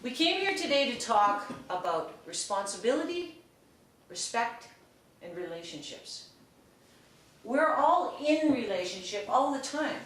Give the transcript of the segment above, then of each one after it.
We came here today to talk about responsibility, respect, and relationships. We're all in relationship all the time.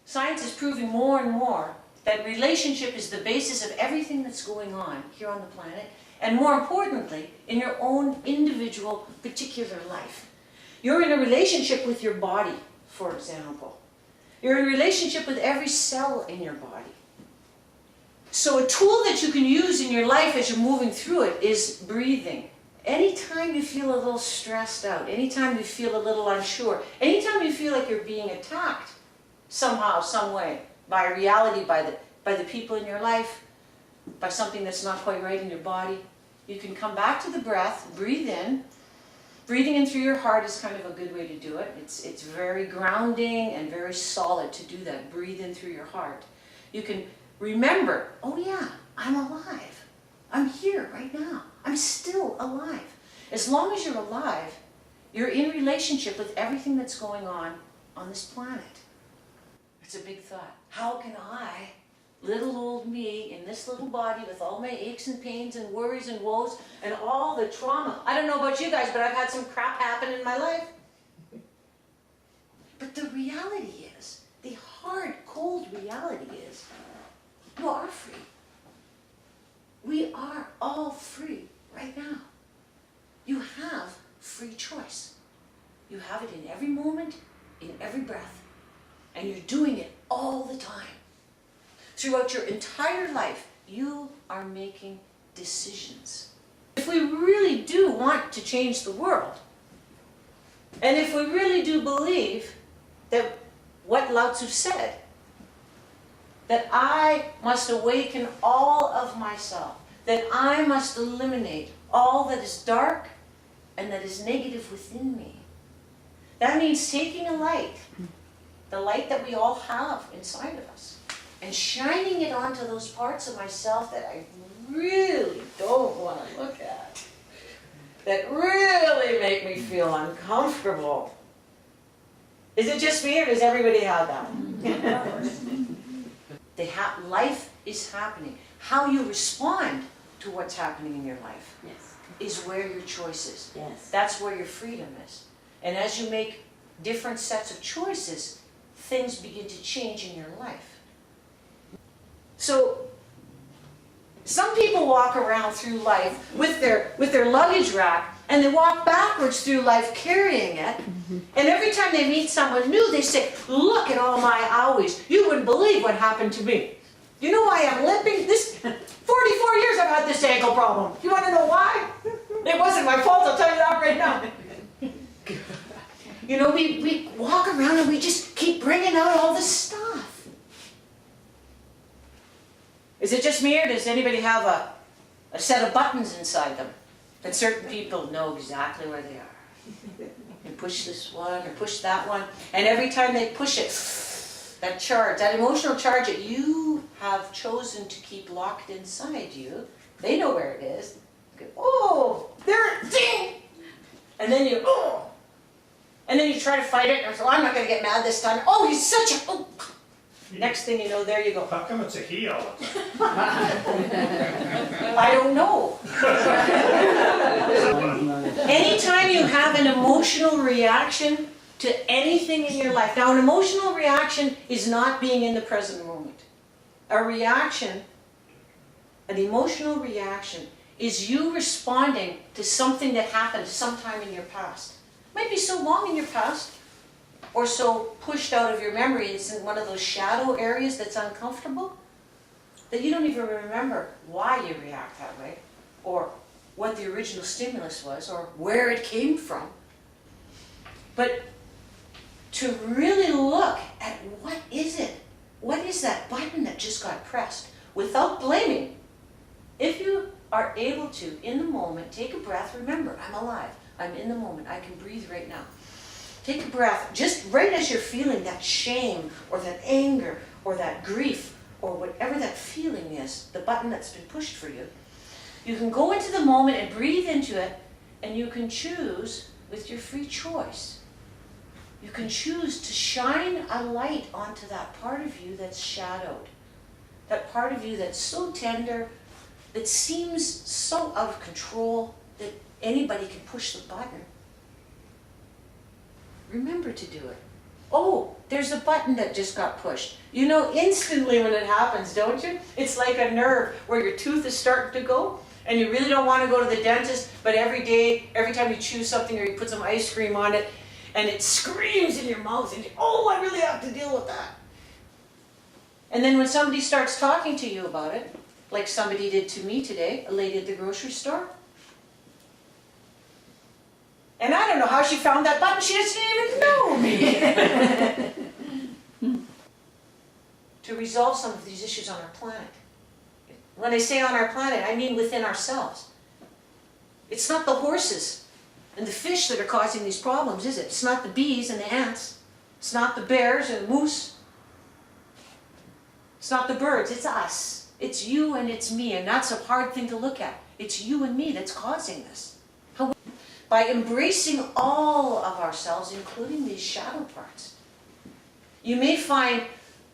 Science is proving more and more that relationship is the basis of everything that's going on here on the planet, and more importantly, in your own individual, particular life. You're in a relationship with your body, for example. You're in a relationship with every cell in your body. So a tool that you can use in your life as you're moving through it is breathing. Anytime you feel a little stressed out, anytime you feel a little unsure, anytime you feel like you're being attacked somehow, some way, by reality, by the people in your life, by something that's not quite right in your body, you can come back to the breath, breathe in. Breathing in through your heart is kind of a good way to do it. It's very grounding and very solid to do that. Breathe in through your heart. You can remember, oh yeah, I'm alive. I'm here right now. I'm still alive. As long as you're alive, you're in relationship with everything that's going on this planet. It's a big thought. How can I, little old me, in this little body with all my aches and pains and worries and woes and all the trauma. I don't know about you guys, but I've had some crap happen in my life. But the reality is, the hard, cold reality is, you are free. We are all free right now. You have free choice. You have it in every moment, in every breath, and you're doing it all the time. Throughout your entire life, you are making decisions. If we really do want to change the world, and if we really do believe that what Lao Tzu said, that I must awaken all of myself, that I must eliminate all that is dark and that is negative within me. That means taking a light, the light that we all have inside of us, and shining it onto those parts of myself that I really don't want to look at, that really make me feel uncomfortable. Is it just me, or does everybody have that? Life is happening. How you respond to what's happening in your life is where your choice is. Yes. That's where your freedom is. And as you make different sets of choices, things begin to change in your life. So, some people walk around through life with their luggage rack, and they walk backwards through life carrying it. And every time they meet someone new, they say, look at all my owies. You wouldn't believe what happened to me. You know why I'm limping? 44 years I've had this ankle problem. You want to know why? It wasn't my fault, I'll tell you that right now. You know, we walk around and we just keep bringing out all this stuff. Is it just me, or does anybody have a set of buttons inside them that certain people know exactly where they are? And push this one or push that one, and every time they push it, that charge, that emotional charge that you have chosen to keep locked inside you, they know where it is. You go, oh, there, ding! And then you, oh! And then you try to fight it, and so I'm not going to get mad this time. Oh, he's such a, oh! Next thing you know, there you go. How come it's a he all the time? I don't know. Anytime you have an emotional reaction to anything in your life. Now, an emotional reaction is not being in the present moment. An emotional reaction is you responding to something that happened sometime in your past. It might be so long in your past, or so pushed out of your memory, it's in one of those shadow areas that's uncomfortable, that you don't even remember why you react that way, or what the original stimulus was, or where it came from. But to really look at what is it? What is that button that just got pressed? Without blaming. If you are able to, in the moment, take a breath, remember, I'm alive. I'm in the moment. I can breathe right now. Take a breath, just right as you're feeling that shame, or that anger, or that grief, or whatever that feeling is, the button that's been pushed for you. You can go into the moment and breathe into it, and you can choose with your free choice. You can choose to shine a light onto that part of you that's shadowed. That part of you that's so tender, that seems so out of control that anybody can push the button, remember to do it. Oh, there's a button that just got pushed. You know instantly when it happens, don't you? It's like a nerve where your tooth is starting to go and you really don't want to go to the dentist, but every day, every time you chew something or you put some ice cream on it, and it screams in your mouth, and you, oh, I really have to deal with that. And then when somebody starts talking to you about it, like somebody did to me today, a lady at the grocery store, and I don't know how she found that button, she doesn't even know me. To resolve some of these issues on our planet. When I say on our planet, I mean within ourselves. It's not the horses and the fish that are causing these problems, is it? It's not the bees and the ants. It's not the bears and the moose. It's not the birds, it's us. It's you and it's me, and that's a hard thing to look at. It's you and me that's causing this. By embracing all of ourselves, including these shadow parts, you may find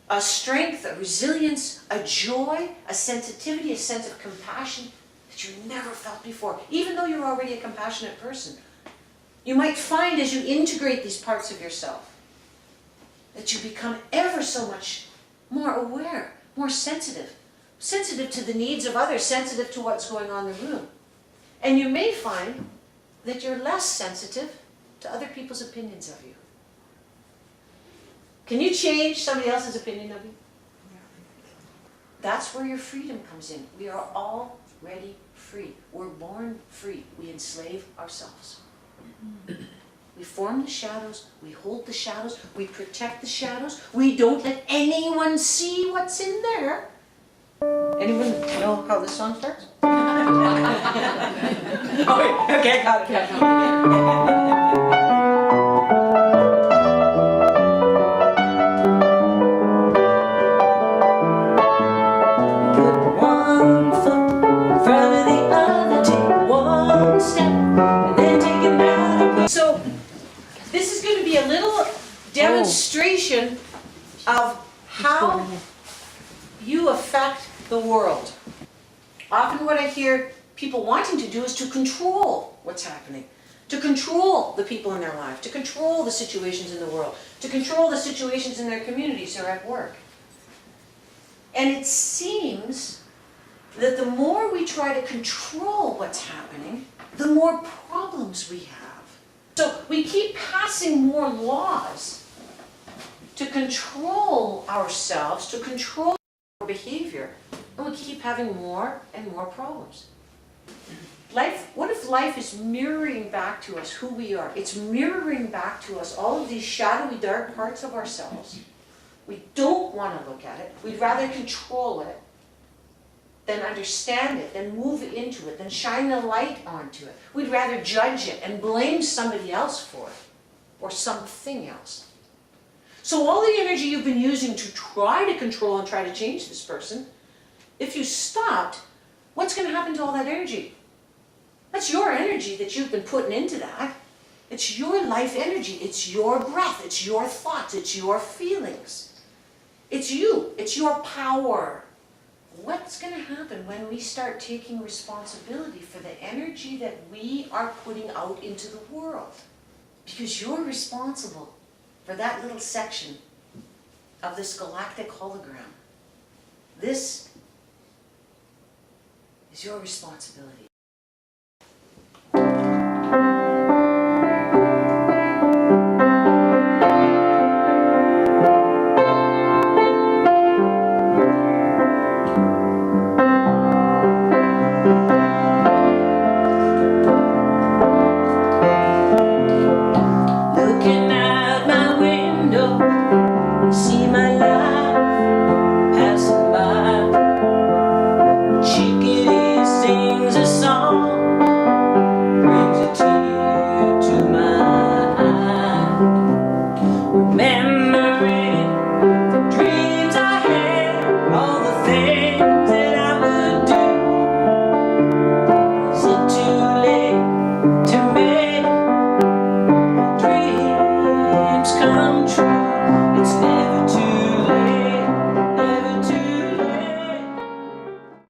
a strength, a resilience, a joy, a sensitivity, a sense of compassion that you never felt before, even though you're already a compassionate person. You might find as you integrate these parts of yourself that you become ever so much more aware, more sensitive, sensitive to the needs of others, sensitive to what's going on in the room. And you may find that you're less sensitive to other people's opinions of you. Can you change somebody else's opinion of you? That's where your freedom comes in. We are already free. We're born free. We enslave ourselves. We form the shadows, we hold the shadows, we protect the shadows, we don't let anyone see what's in there. Anyone know how this song starts? Okay, got it. Put one foot in front of the other, take one step, and then take another. So, this is going to be a little demonstration of how you affect the world. Often what I hear people wanting to do is to control what's happening, to control the people in their life, to control the situations in the world, to control the situations in their communities or at work. And it seems that the more we try to control what's happening, the more problems we have. So we keep passing more laws to control ourselves, to control our behavior, and we keep having more and more problems. Life, what if life is mirroring back to us who we are? It's mirroring back to us all of these shadowy, dark parts of ourselves. We don't want to look at it. We'd rather control it than understand it, than move into it, than shine the light onto it. We'd rather judge it and blame somebody else for it, or something else. So all the energy you've been using to try to control and try to change this person, if you stopped, what's going to happen to all that energy? That's your energy that you've been putting into that. It's your life energy. It's your breath. It's your thoughts. It's your feelings. It's you. It's your power. What's going to happen when we start taking responsibility for the energy that we are putting out into the world? Because you're responsible for that little section of this galactic hologram. This is your responsibility.